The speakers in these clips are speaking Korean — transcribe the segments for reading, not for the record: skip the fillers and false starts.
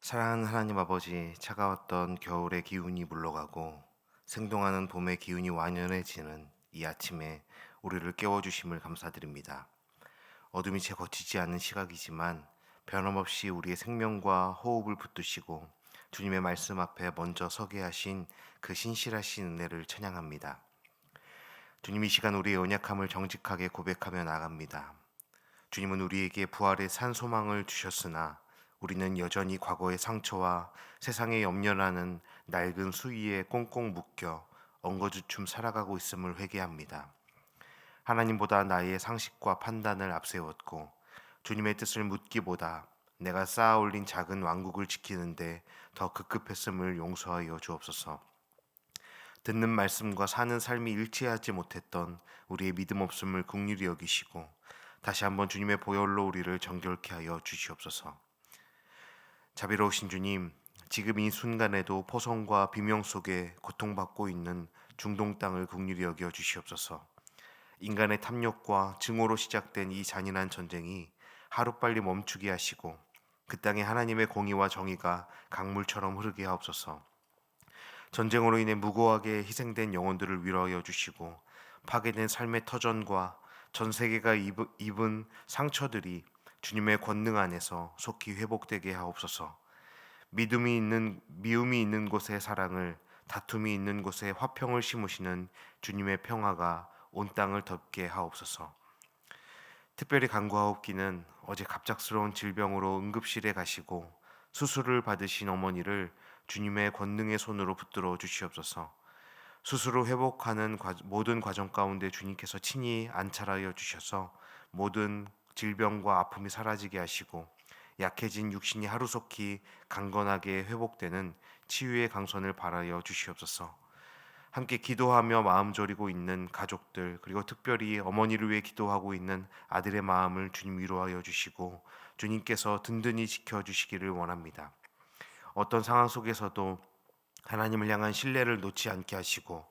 사랑하는 하나님 아버지, 차가웠던 겨울의 기운이 물러가고 생동하는 봄의 기운이 완연해지는 이 아침에 우리를 깨워주심을 감사드립니다. 어둠이 채 거치지 않는 시각이지만 변함없이 우리의 생명과 호흡을 붙드시고 주님의 말씀 앞에 먼저 서게 하신 그 신실하신 은혜를 찬양합니다. 주님, 이 시간 우리의 연약함을 정직하게 고백하며 나갑니다. 주님은 우리에게 부활의 산 소망을 주셨으나 우리는 여전히 과거의 상처와 세상의 염려라는 낡은 수위에 꽁꽁 묶여 엉거주춤 살아가고 있음을 회개합니다. 하나님보다 나의 상식과 판단을 앞세웠고 주님의 뜻을 묻기보다 내가 쌓아 올린 작은 왕국을 지키는데 더 급급했음을 용서하여 주옵소서. 듣는 말씀과 사는 삶이 일치하지 못했던 우리의 믿음 없음을 긍휼히 여기시고 다시 한번 주님의 보혈로 우리를 정결케 하여 주시옵소서. 자비로우신 주님, 지금 이 순간에도 포성과 비명 속에 고통받고 있는 중동 땅을 긍휼히 여겨 주시옵소서. 인간의 탐욕과 증오로 시작된 이 잔인한 전쟁이 하루빨리 멈추게 하시고 그 땅에 하나님의 공의와 정의가 강물처럼 흐르게 하옵소서. 전쟁으로 인해 무고하게 희생된 영혼들을 위로하여 주시고 파괴된 삶의 터전과 전 세계가 입은 상처들이 주님의 권능 안에서 속히 회복되게 하옵소서. 미움이 있는 곳에 사랑을, 다툼이 있는 곳에 화평을 심으시는 주님의 평화가 온 땅을 덮게 하옵소서. 특별히 간구하옵기는 어제 갑작스러운 질병으로 응급실에 가시고 수술을 받으신 어머니를 주님의 권능의 손으로 붙들어 주시옵소서. 스스로 회복하는 모든 과정 가운데 주님께서 친히 안찰하여 주셔서 모든 질병과 아픔이 사라지게 하시고 약해진 육신이 하루속히 강건하게 회복되는 치유의 강선을 바라여 주시옵소서. 함께 기도하며 마음 졸이고 있는 가족들, 그리고 특별히 어머니를 위해 기도하고 있는 아들의 마음을 주님 위로하여 주시고 주님께서 든든히 지켜주시기를 원합니다. 어떤 상황 속에서도 하나님을 향한 신뢰를 놓지 않게 하시고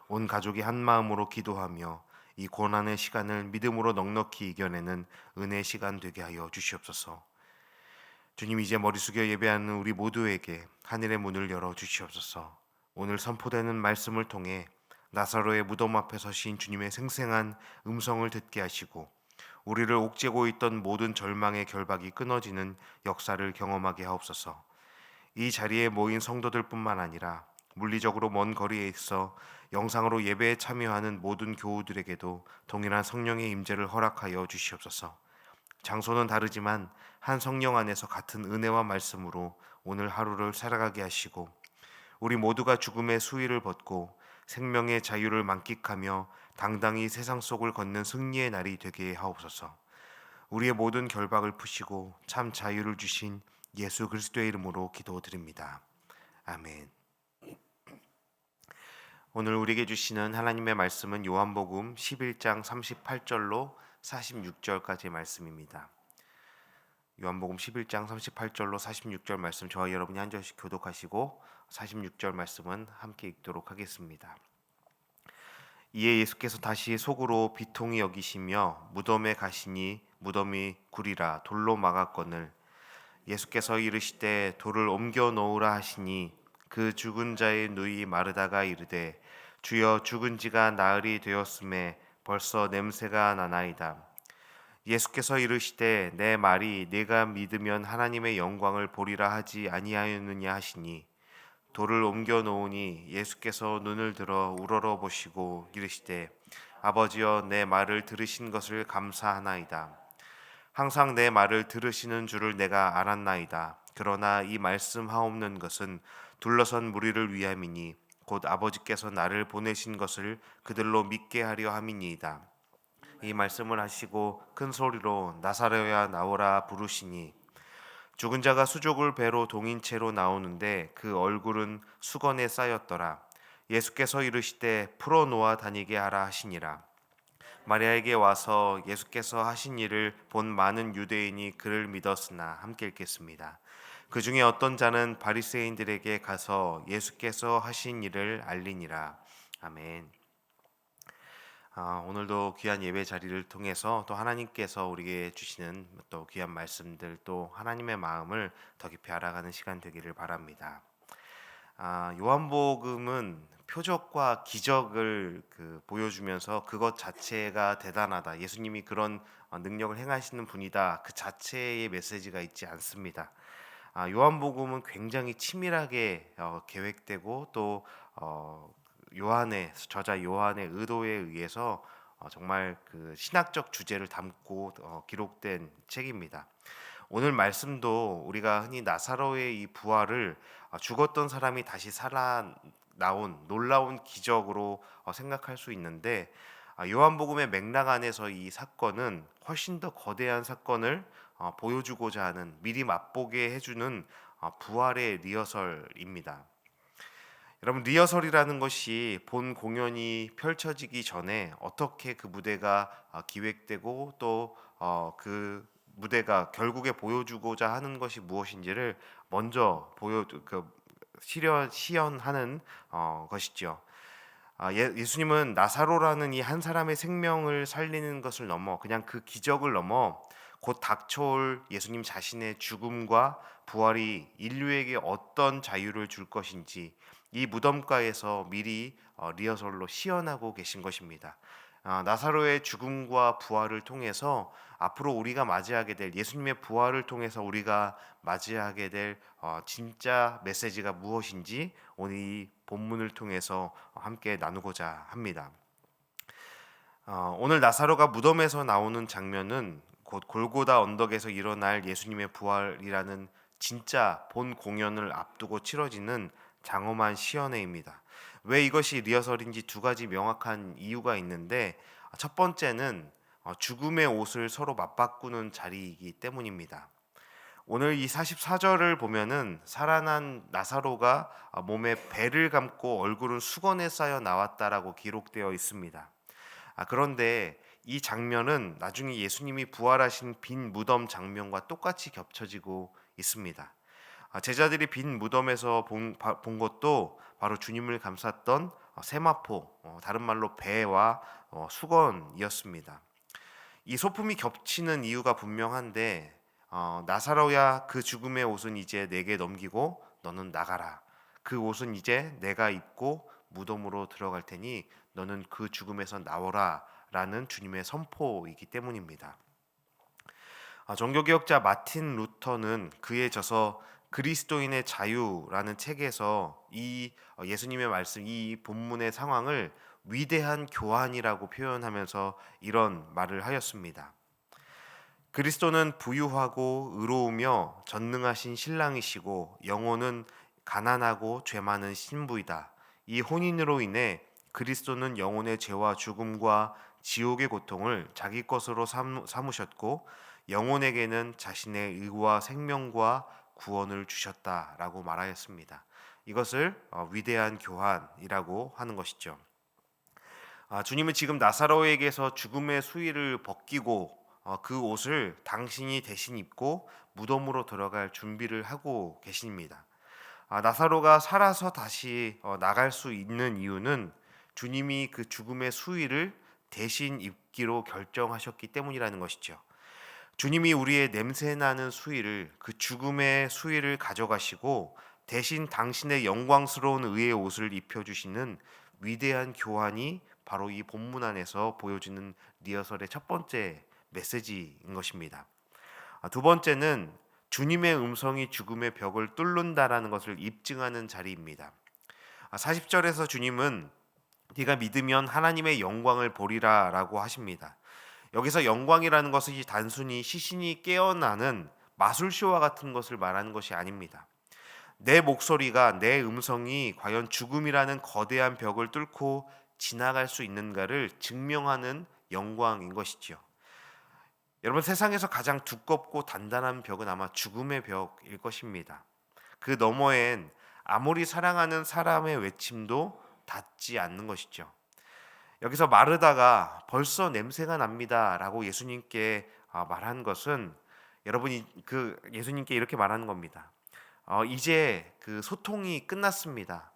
온 가족이 한 마음으로 기도하며 이 고난의 시간을 믿음으로 넉넉히 이겨내는 은혜의 시간 되게 하여 주시옵소서. 주님, 이제 머리 숙여 예배하는 우리 모두에게 하늘의 문을 열어 주시옵소서. 오늘 선포되는 말씀을 통해 나사로의 무덤 앞에 서신 주님의 생생한 음성을 듣게 하시고 우리를 옥죄고 있던 모든 절망의 결박이 끊어지는 역사를 경험하게 하옵소서. 이 자리에 모인 성도들뿐만 아니라 물리적으로 먼 거리에 있어 영상으로 예배에 참여하는 모든 교우들에게도 동일한 성령의 임재를 허락하여 주시옵소서. 장소는 다르지만 한 성령 안에서 같은 은혜와 말씀으로 오늘 하루를 살아가게 하시고 우리 모두가 죽음의 수위를 벗고 생명의 자유를 만끽하며 당당히 세상 속을 걷는 승리의 날이 되게 하옵소서. 우리의 모든 결박을 푸시고 참 자유를 주신 예수 그리스도의 이름으로 기도드립니다. 아멘. 오늘 우리에게 주시는 하나님의 말씀은 요한복음 11장 38절로 46절까지의 말씀입니다. 요한복음 11장 38절로 46절 말씀, 저와 여러분이 한 절씩 교독하시고 46절 말씀은 함께 읽도록 하겠습니다. 이에 예수께서 다시 속으로 비통히 여기시며 무덤에 가시니 무덤이 구리라 돌로 막았거늘 예수께서 이르시되 돌을 옮겨 놓으라 하시니 그 죽은 자의 누이 마르다가 이르되 주여 죽은 지가 나흘이 되었음에 벌써 냄새가 나나이다. 예수께서 이르시되 내 말이 네가 믿으면 하나님의 영광을 보리라 하지 아니하였느냐 하시니 돌을 옮겨 놓으니 예수께서 눈을 들어 우러러 보시고 이르시되 아버지여 내 말을 들으신 것을 감사하나이다. 항상 내 말을 들으시는 줄을 내가 알았나이다. 그러나 이 말씀하옵는 것은 둘러선 무리를 위함이니 곧 아버지께서 나를 보내신 것을 그들로 믿게 하려 함이니이다. 이 말씀을 하시고 큰 소리로 나사로야 나오라 부르시니 죽은 자가 수족을 배로 동인 채로 나오는데 그 얼굴은 수건에 쌓였더라. 예수께서 이르시되 풀어 놓아 다니게 하라 하시니라. 마리아에게 와서 예수께서 하신 일을 본 많은 유대인이 그를 믿었으나, 함께 읽겠습니다. 그 중에 어떤 자는 바리새인들에게 가서 예수께서 하신 일을 알리니라. 아멘. 오늘도 귀한 예배 자리를 통해서 또 하나님께서 우리에게 주시는 또 귀한 말씀들 또 하나님의 마음을 더 깊이 알아가는 시간 되기를 바랍니다. 요한복음은 표적과 기적을 보여주면서 그것 자체가 대단하다. 예수님이 그런 능력을 행하시는 분이다. 그 자체의 메시지가 있지 않습니다. 요한복음은 굉장히 치밀하게 계획되고 또 요한의 저자 요한의 의도에 의해서 정말 그 신학적 주제를 담고 기록된 책입니다. 오늘 말씀도 우리가 흔히 나사로의 이 부활을 죽었던 사람이 다시 살아 나온 놀라운 기적으로 생각할 수 있는데 요한복음의 맥락 안에서 이 사건은 훨씬 더 거대한 사건을 보여주고자 하는 미리 맛보게 해주는 부활의 리허설입니다. 여러분 리허설이라는 것이 본 공연이 펼쳐지기 전에 어떻게 그 무대가 기획되고 또 그 무대가 결국에 보여주고자 하는 것이 무엇인지를 먼저 시연하는 것이죠. 예수님은 나사로라는 이 한 사람의 생명을 살리는 것을 넘어 그냥 그 기적을 넘어 곧 닥쳐올 예수님 자신의 죽음과 부활이 인류에게 어떤 자유를 줄 것인지 이 무덤가에서 미리 리허설로 시연하고 계신 것입니다. 나사로의 죽음과 부활을 통해서 앞으로 우리가 맞이하게 될 예수님의 부활을 통해서 우리가 맞이하게 될 진짜 메시지가 무엇인지 오늘 이 본문을 통해서 함께 나누고자 합니다. 오늘 나사로가 무덤에서 나오는 장면은 곧 골고다 언덕에서 일어날 예수님의 부활이라는 진짜 본 공연을 앞두고 치러지는 장엄한 시연회입니다. 왜 이것이 리허설인지 두 가지 명확한 이유가 있는데 첫 번째는 죽음의 옷을 서로 맞바꾸는 자리이기 때문입니다. 오늘 이 44절을 보면은 살아난 나사로가 몸에 배를 감고 얼굴은 수건에 쌓여 나왔다라고 기록되어 있습니다. 그런데 이 장면은 나중에 예수님이 부활하신 빈 무덤 장면과 똑같이 겹쳐지고 있습니다. 제자들이 빈 무덤에서 본 것도 바로 주님을 감쌌던 세마포, 다른 말로 배와 수건이었습니다. 이 소품이 겹치는 이유가 분명한데 나사로야 그 죽음의 옷은 이제 내게 넘기고 너는 나가라. 그 옷은 이제 내가 입고 무덤으로 들어갈 테니 너는 그 죽음에서 나오라 라는 주님의 선포이기 때문입니다. 종교개혁자 마틴 루터는 그의 저서 그리스도인의 자유라는 책에서 이 예수님의 말씀 이 본문의 상황을 위대한 교환이라고 표현하면서 이런 말을 하였습니다. 그리스도는 부유하고 의로우며 전능하신 신랑이시고 영혼은 가난하고 죄 많은 신부이다. 이 혼인으로 인해 그리스도는 영혼의 죄와 죽음과 지옥의 고통을 자기 것으로 삼으셨고 영혼에게는 자신의 의와 생명과 구원을 주셨다라고 말하였습니다. 이것을 위대한 교환이라고 하는 것이죠. 주님은 지금 나사로에게서 죽음의 수의를 벗기고 그 옷을 당신이 대신 입고 무덤으로 들어갈 준비를 하고 계십니다. 나사로가 살아서 다시 나갈 수 있는 이유는 주님이 그 죽음의 수위를 대신 입기로 결정하셨기 때문이라는 것이죠. 주님이 우리의 냄새나는 수위를 그 죽음의 수위를 가져가시고 대신 당신의 영광스러운 의의 옷을 입혀주시는 위대한 교환이 바로 이 본문 안에서 보여주는 리허설의 첫 번째 메시지인 것입니다. 두 번째는 주님의 음성이 죽음의 벽을 뚫는다라는 것을 입증하는 자리입니다. 40절에서 주님은 네가 믿으면 하나님의 영광을 보리라라고 하십니다. 여기서 영광이라는 것이 단순히 시신이 깨어나는 마술쇼와 같은 것을 말하는 것이 아닙니다. 내 목소리가 내 음성이 과연 죽음이라는 거대한 벽을 뚫고 지나갈 수 있는가를 증명하는 영광인 것이지요. 여러분 세상에서 가장 두껍고 단단한 벽은 아마 죽음의 벽일 것입니다. 그 너머엔 아무리 사랑하는 사람의 외침도 닿지 않는 것이죠. 여기서 마르다가 벌써 냄새가 납니다라고 예수님께 말한 것은 여러분이 그 예수님께 이렇게 말하는 겁니다. 이제 그 소통이 끝났습니다.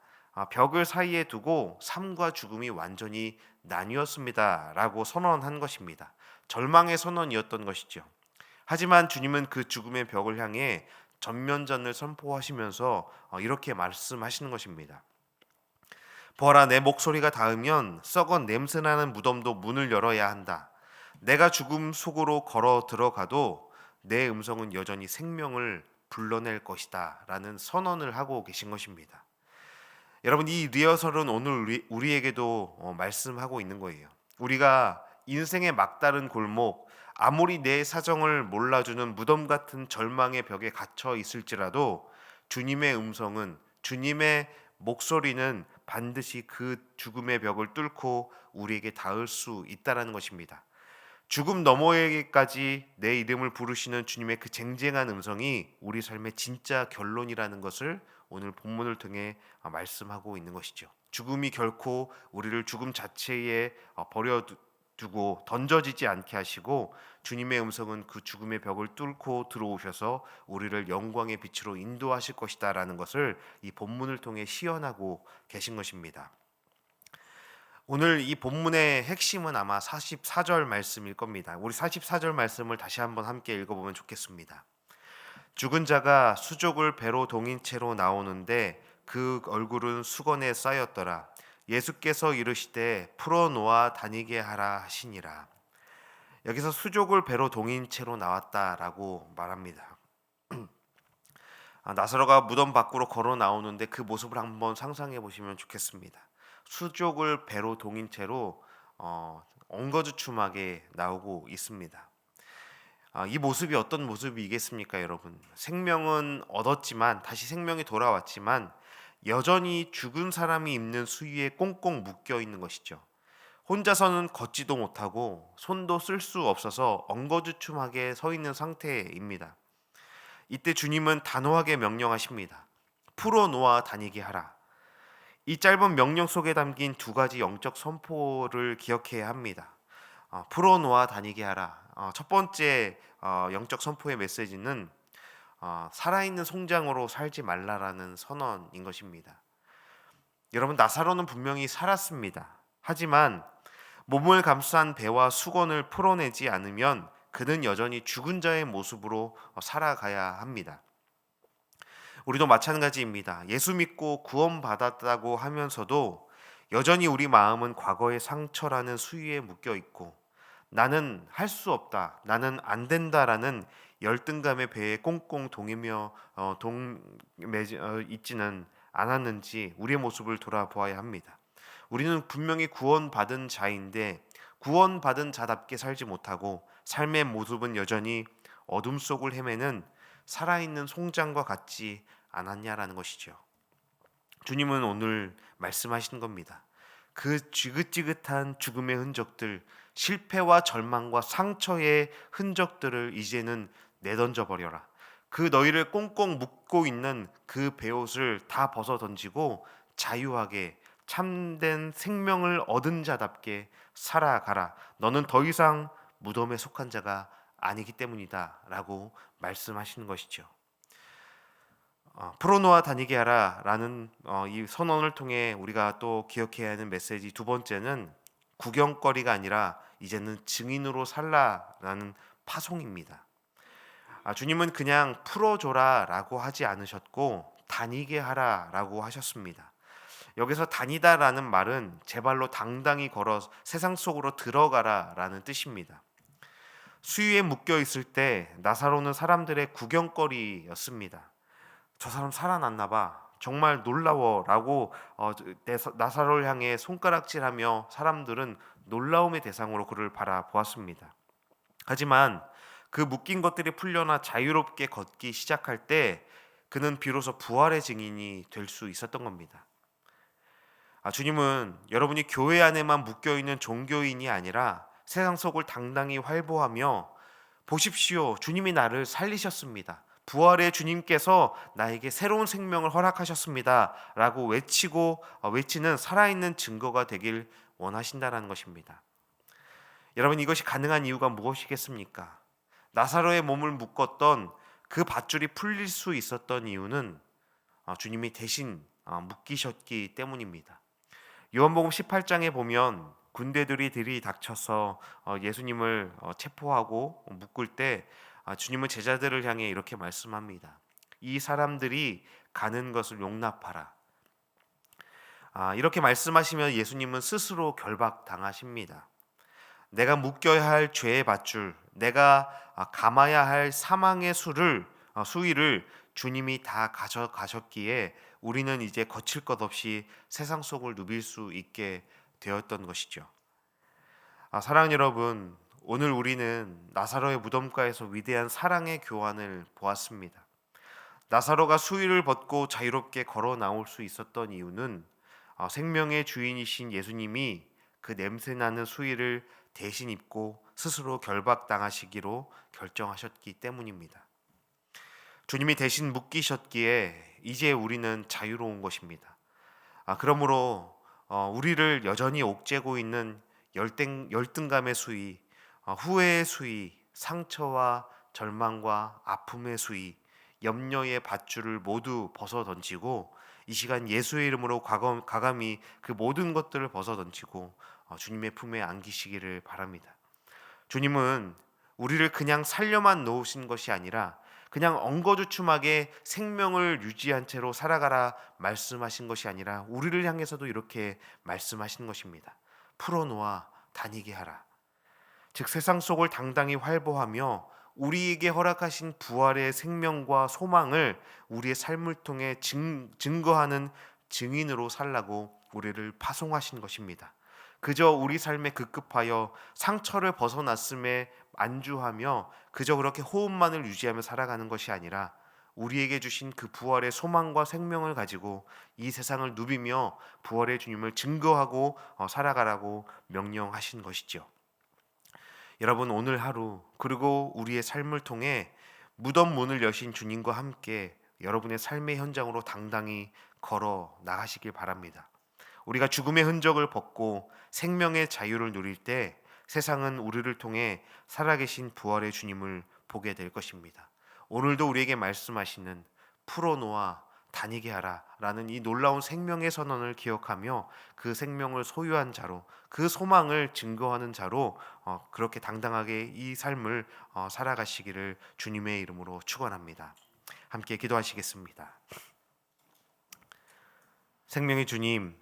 벽을 사이에 두고 삶과 죽음이 완전히 나뉘었습니다라고 선언한 것입니다. 절망의 선언이었던 것이죠. 하지만 주님은 그 죽음의 벽을 향해 전면전을 선포하시면서 이렇게 말씀하시는 것입니다. 보아라, 내 목소리가 닿으면 썩은 냄새나는 무덤도 문을 열어야 한다. 내가 죽음 속으로 걸어 들어가도 내 음성은 여전히 생명을 불러낼 것이다 라는 선언을 하고 계신 것입니다. 여러분, 이 리허설은 오늘 우리에게도 말씀하고 있는 거예요. 우리가 인생의 막다른 골목, 아무리 내 사정을 몰라주는 무덤 같은 절망의 벽에 갇혀 있을지라도 주님의 음성은, 주님의 목소리는 반드시 그 죽음의 벽을 뚫고 우리에게 닿을 수 있다라는 것입니다. 죽음 너머에까지 내 이름을 부르시는 주님의 그 쟁쟁한 음성이 우리 삶의 진짜 결론이라는 것을 오늘 본문을 통해 말씀하고 있는 것이죠. 죽음이 결코 우리를 죽음 자체에 버려두고 던져지지 않게 하시고, 주님의 음성은 그 죽음의 벽을 뚫고 들어오셔서 우리를 영광의 빛으로 인도하실 것이다라는 것을 이 본문을 통해 시연하고 계신 것입니다. 오늘 이 본문의 핵심은 아마 44절 말씀일 겁니다. 우리 44절 말씀을 다시 한번 함께 읽어보면 좋겠습니다. 죽은 자가 수족을 배로 동인 채로 나오는데 그 얼굴은 수건에 쌓였더라. 예수께서 이르시되 풀어놓아 다니게 하라 하시니라. 여기서 수족을 배로 동인 채로 나왔다라고 말합니다. 나사로가 무덤 밖으로 걸어 나오는데 그 모습을 한번 상상해 보시면 좋겠습니다. 수족을 배로 동인 채로 엉거주춤하게 나오고 있습니다. 이 모습이 어떤 모습이겠습니까, 여러분? 생명은 얻었지만, 다시 생명이 돌아왔지만 여전히 죽은 사람이 입는 수위에 꽁꽁 묶여 있는 것이죠. 혼자서는 걷지도 못하고 손도 쓸 수 없어서 엉거주춤하게 서 있는 상태입니다. 이때 주님은 단호하게 명령하십니다. 풀어놓아 다니게 하라. 이 짧은 명령 속에 담긴 두 가지 영적 선포를 기억해야 합니다. 풀어놓아 다니게 하라. 첫 번째 영적 선포의 메시지는 살아있는 송장으로 살지 말라라는 선언인 것입니다. 여러분, 나사로는 분명히 살았습니다. 하지만 몸을 감싼 배와 수건을 풀어내지 않으면 그는 여전히 죽은 자의 모습으로 살아가야 합니다. 우리도 마찬가지입니다. 예수 믿고 구원받았다고 하면서도 여전히 우리 마음은 과거의 상처라는 수위에 묶여 있고, 나는 할 수 없다, 나는 안 된다라는 열등감의 배에 꽁꽁 있지는 않았는지 우리의 모습을 돌아보아야 합니다. 우리는 분명히 구원받은 자인데 구원받은 자답게 살지 못하고 삶의 모습은 여전히 어둠 속을 헤매는 살아있는 송장과 같지 않았냐라는 것이죠. 주님은 오늘 말씀하시는 겁니다. 그 지긋지긋한 죽음의 흔적들, 실패와 절망과 상처의 흔적들을 이제는 내던져 버려라. 그 너희를 꽁꽁 묶고 있는 그 베옷을 다 벗어 던지고 자유하게 참된 생명을 얻은 자답게 살아가라. 너는 더 이상 무덤에 속한 자가 아니기 때문이다 라고 말씀하시는 것이죠. 풀어놓아 다니게 하라 라는 이 선언을 통해 우리가 또 기억해야 하는 메시지 두 번째는 구경거리가 아니라 이제는 증인으로 살라라는 파송입니다. 주님은 그냥 풀어줘라 라고 하지 않으셨고 다니게 하라 라고 하셨습니다. 여기서 다니다라는 말은 제 발로 당당히 걸어 세상 속으로 들어가라 라는 뜻입니다. 수위에 묶여 있을 때 나사로는 사람들의 구경거리였습니다. 저 사람 살아났나 봐, 정말 놀라워 라고 나사로를 향해 손가락질하며 사람들은 놀라움의 대상으로 그를 바라보았습니다. 하지만 그 묶인 것들이 풀려나 자유롭게 걷기 시작할 때 그는 비로소 부활의 증인이 될 수 있었던 겁니다. 주님은 여러분이 교회 안에만 묶여있는 종교인이 아니라 세상 속을 당당히 활보하며 보십시오, 주님이 나를 살리셨습니다, 부활의 주님께서 나에게 새로운 생명을 허락하셨습니다 라고 외치는 살아있는 증거가 되길 원하신다는 것입니다. 여러분, 이것이 가능한 이유가 무엇이겠습니까? 나사로의 몸을 묶었던 그 밧줄이 풀릴 수 있었던 이유는 주님이 대신 묶이셨기 때문입니다. 요한복음 18장에 보면 군대들이 들이닥쳐서 예수님을 체포하고 묶을 때 주님은 제자들을 향해 이렇게 말씀합니다. 이 사람들이 가는 것을 용납하라. 이렇게 말씀하시면 예수님은 스스로 결박당하십니다. 내가 묶여야 할 죄의 밧줄, 내가 감아야 할 사망의 수위를 주님이 다 가져가셨기에 우리는 이제 거칠 것 없이 세상 속을 누빌 수 있게 되었던 것이죠. 사랑하는 여러분, 오늘 우리는 나사로의 무덤가에서 위대한 사랑의 교환을 보았습니다. 나사로가 수위를 벗고 자유롭게 걸어 나올 수 있었던 이유는 생명의 주인이신 예수님이 그 냄새나는 수위를 대신 입고 스스로 결박당하시기로 결정하셨기 때문입니다. 주님이 대신 묶이셨기에 이제 우리는 자유로운 것입니다. 그러므로 우리를 여전히 옥죄고 있는 열등감의 수위, 후회의 수위, 상처와 절망과 아픔의 수위, 염려의 밧줄을 모두 벗어 던지고 이 시간 예수의 이름으로 과감히 그 모든 것들을 벗어 던지고 주님의 품에 안기시기를 바랍니다. 주님은 우리를 그냥 살려만 놓으신 것이 아니라 그냥 엉거주춤하게 생명을 유지한 채로 살아가라 말씀하신 것이 아니라 우리를 향해서도 이렇게 말씀하신 것입니다. 풀어놓아 다니게 하라. 즉 세상 속을 당당히 활보하며 우리에게 허락하신 부활의 생명과 소망을 우리의 삶을 통해 증거하는 증인으로 살라고 우리를 파송하신 것입니다. 그저 우리 삶에 급급하여 상처를 벗어났음에 안주하며 그저 그렇게 호흡만을 유지하며 살아가는 것이 아니라 우리에게 주신 그 부활의 소망과 생명을 가지고 이 세상을 누비며 부활의 주님을 증거하고 살아가라고 명령하신 것이죠. 여러분, 오늘 하루 그리고 우리의 삶을 통해 무덤 문을 여신 주님과 함께 여러분의 삶의 현장으로 당당히 걸어 나가시길 바랍니다. 우리가 죽음의 흔적을 벗고 생명의 자유를 누릴 때 세상은 우리를 통해 살아계신 부활의 주님을 보게 될 것입니다. 오늘도 우리에게 말씀하시는 풀어놓아 다니게 하라 라는 이 놀라운 생명의 선언을 기억하며 그 생명을 소유한 자로 그 소망을 증거하는 자로 그렇게 당당하게 이 삶을 살아가시기를 주님의 이름으로 축원합니다. 함께 기도하시겠습니다. 생명의 주님,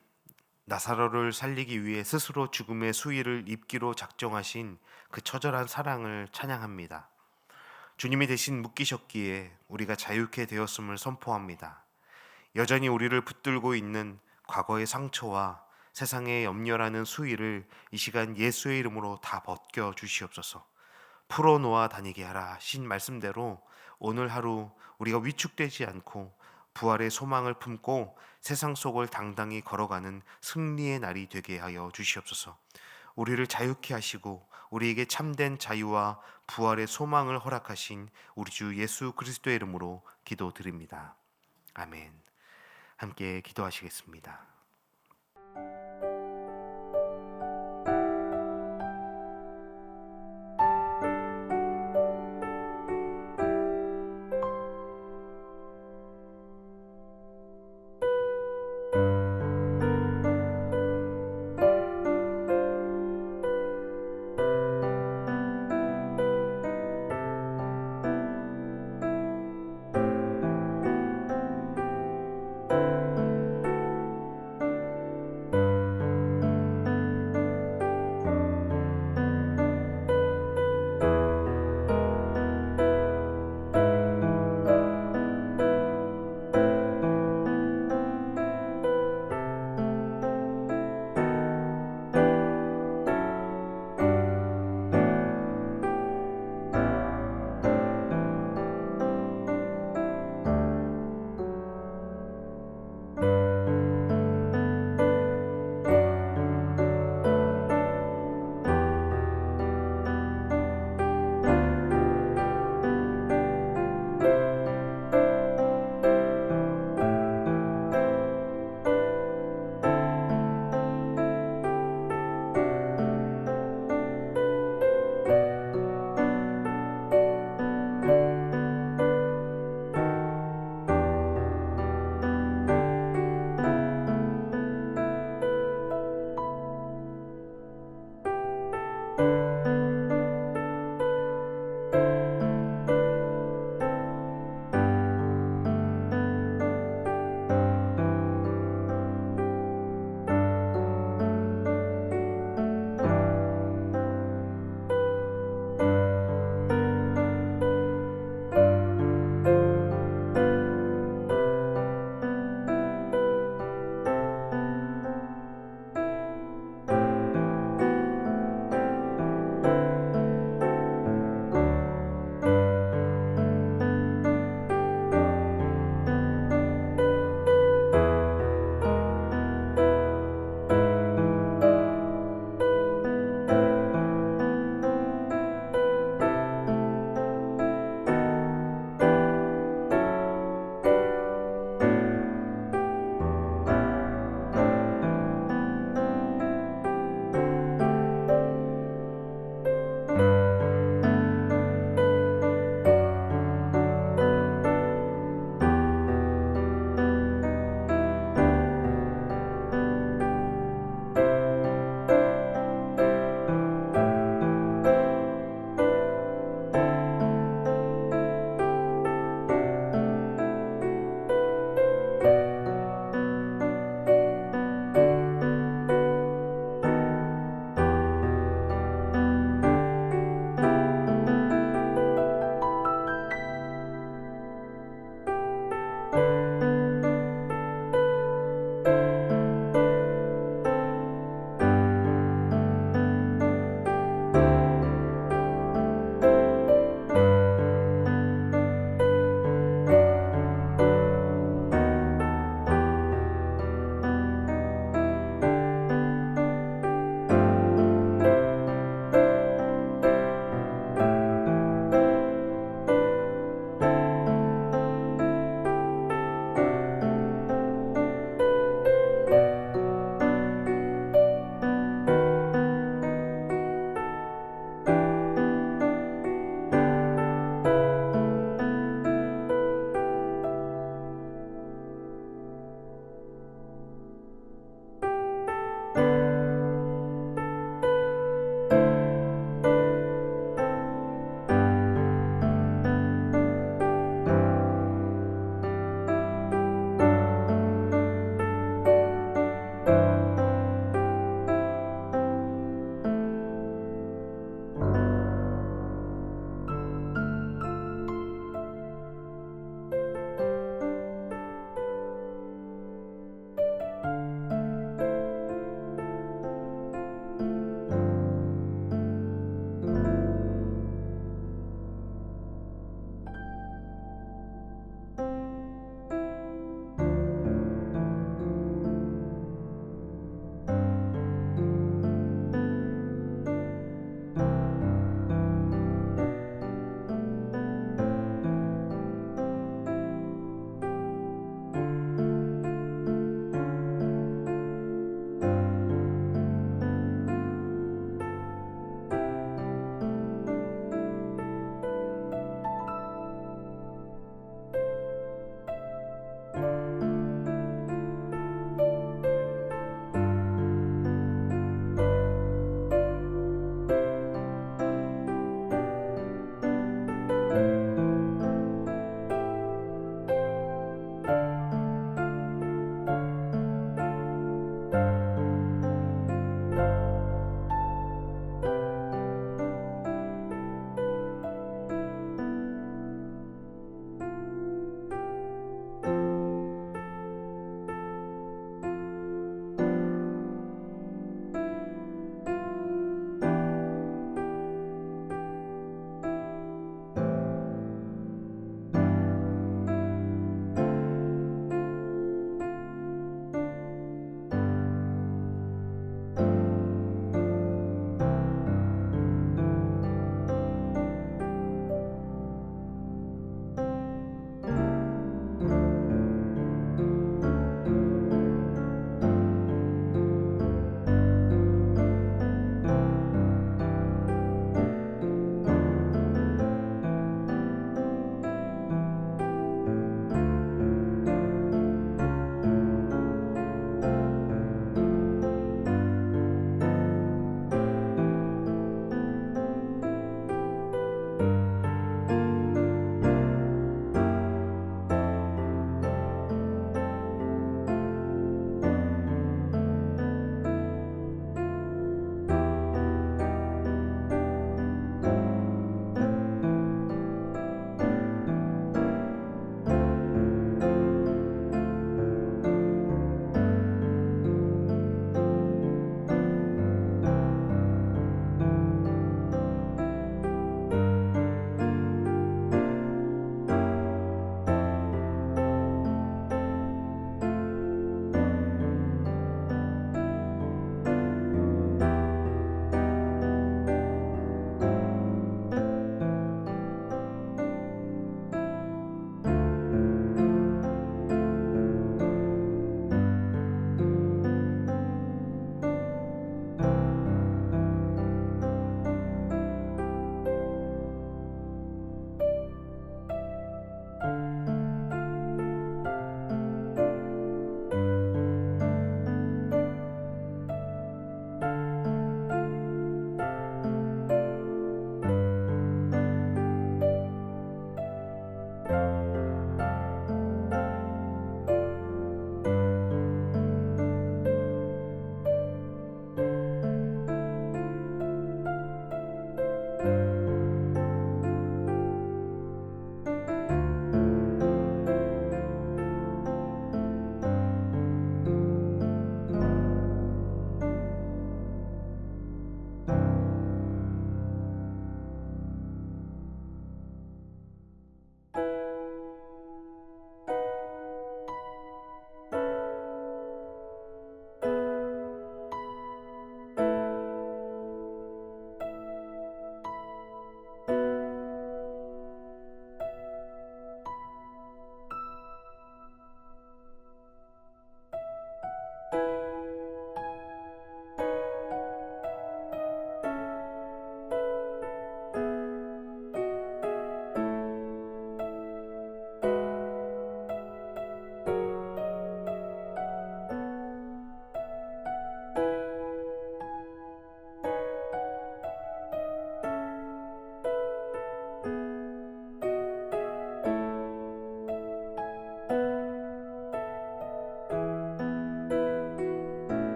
나사로를 살리기 위해 스스로 죽음의 수위를 입기로 작정하신 그 처절한 사랑을 찬양합니다. 주님이 대신 묶이셨기에 우리가 자유케 되었음을 선포합니다. 여전히 우리를 붙들고 있는 과거의 상처와 세상의 염려라는 수위를 이 시간 예수의 이름으로 다 벗겨 주시옵소서. 풀어놓아 다니게 하라 신 말씀대로 오늘 하루 우리가 위축되지 않고 부활의 소망을 품고 세상 속을 당당히 걸어가는 승리의 날이 되게 하여 주시옵소서. 우리를 자유케 하시고 우리에게 참된 자유와 부활의 소망을 허락하신 우리 주 예수 그리스도의 이름으로 기도드립니다. 아멘. 함께 기도하시겠습니다.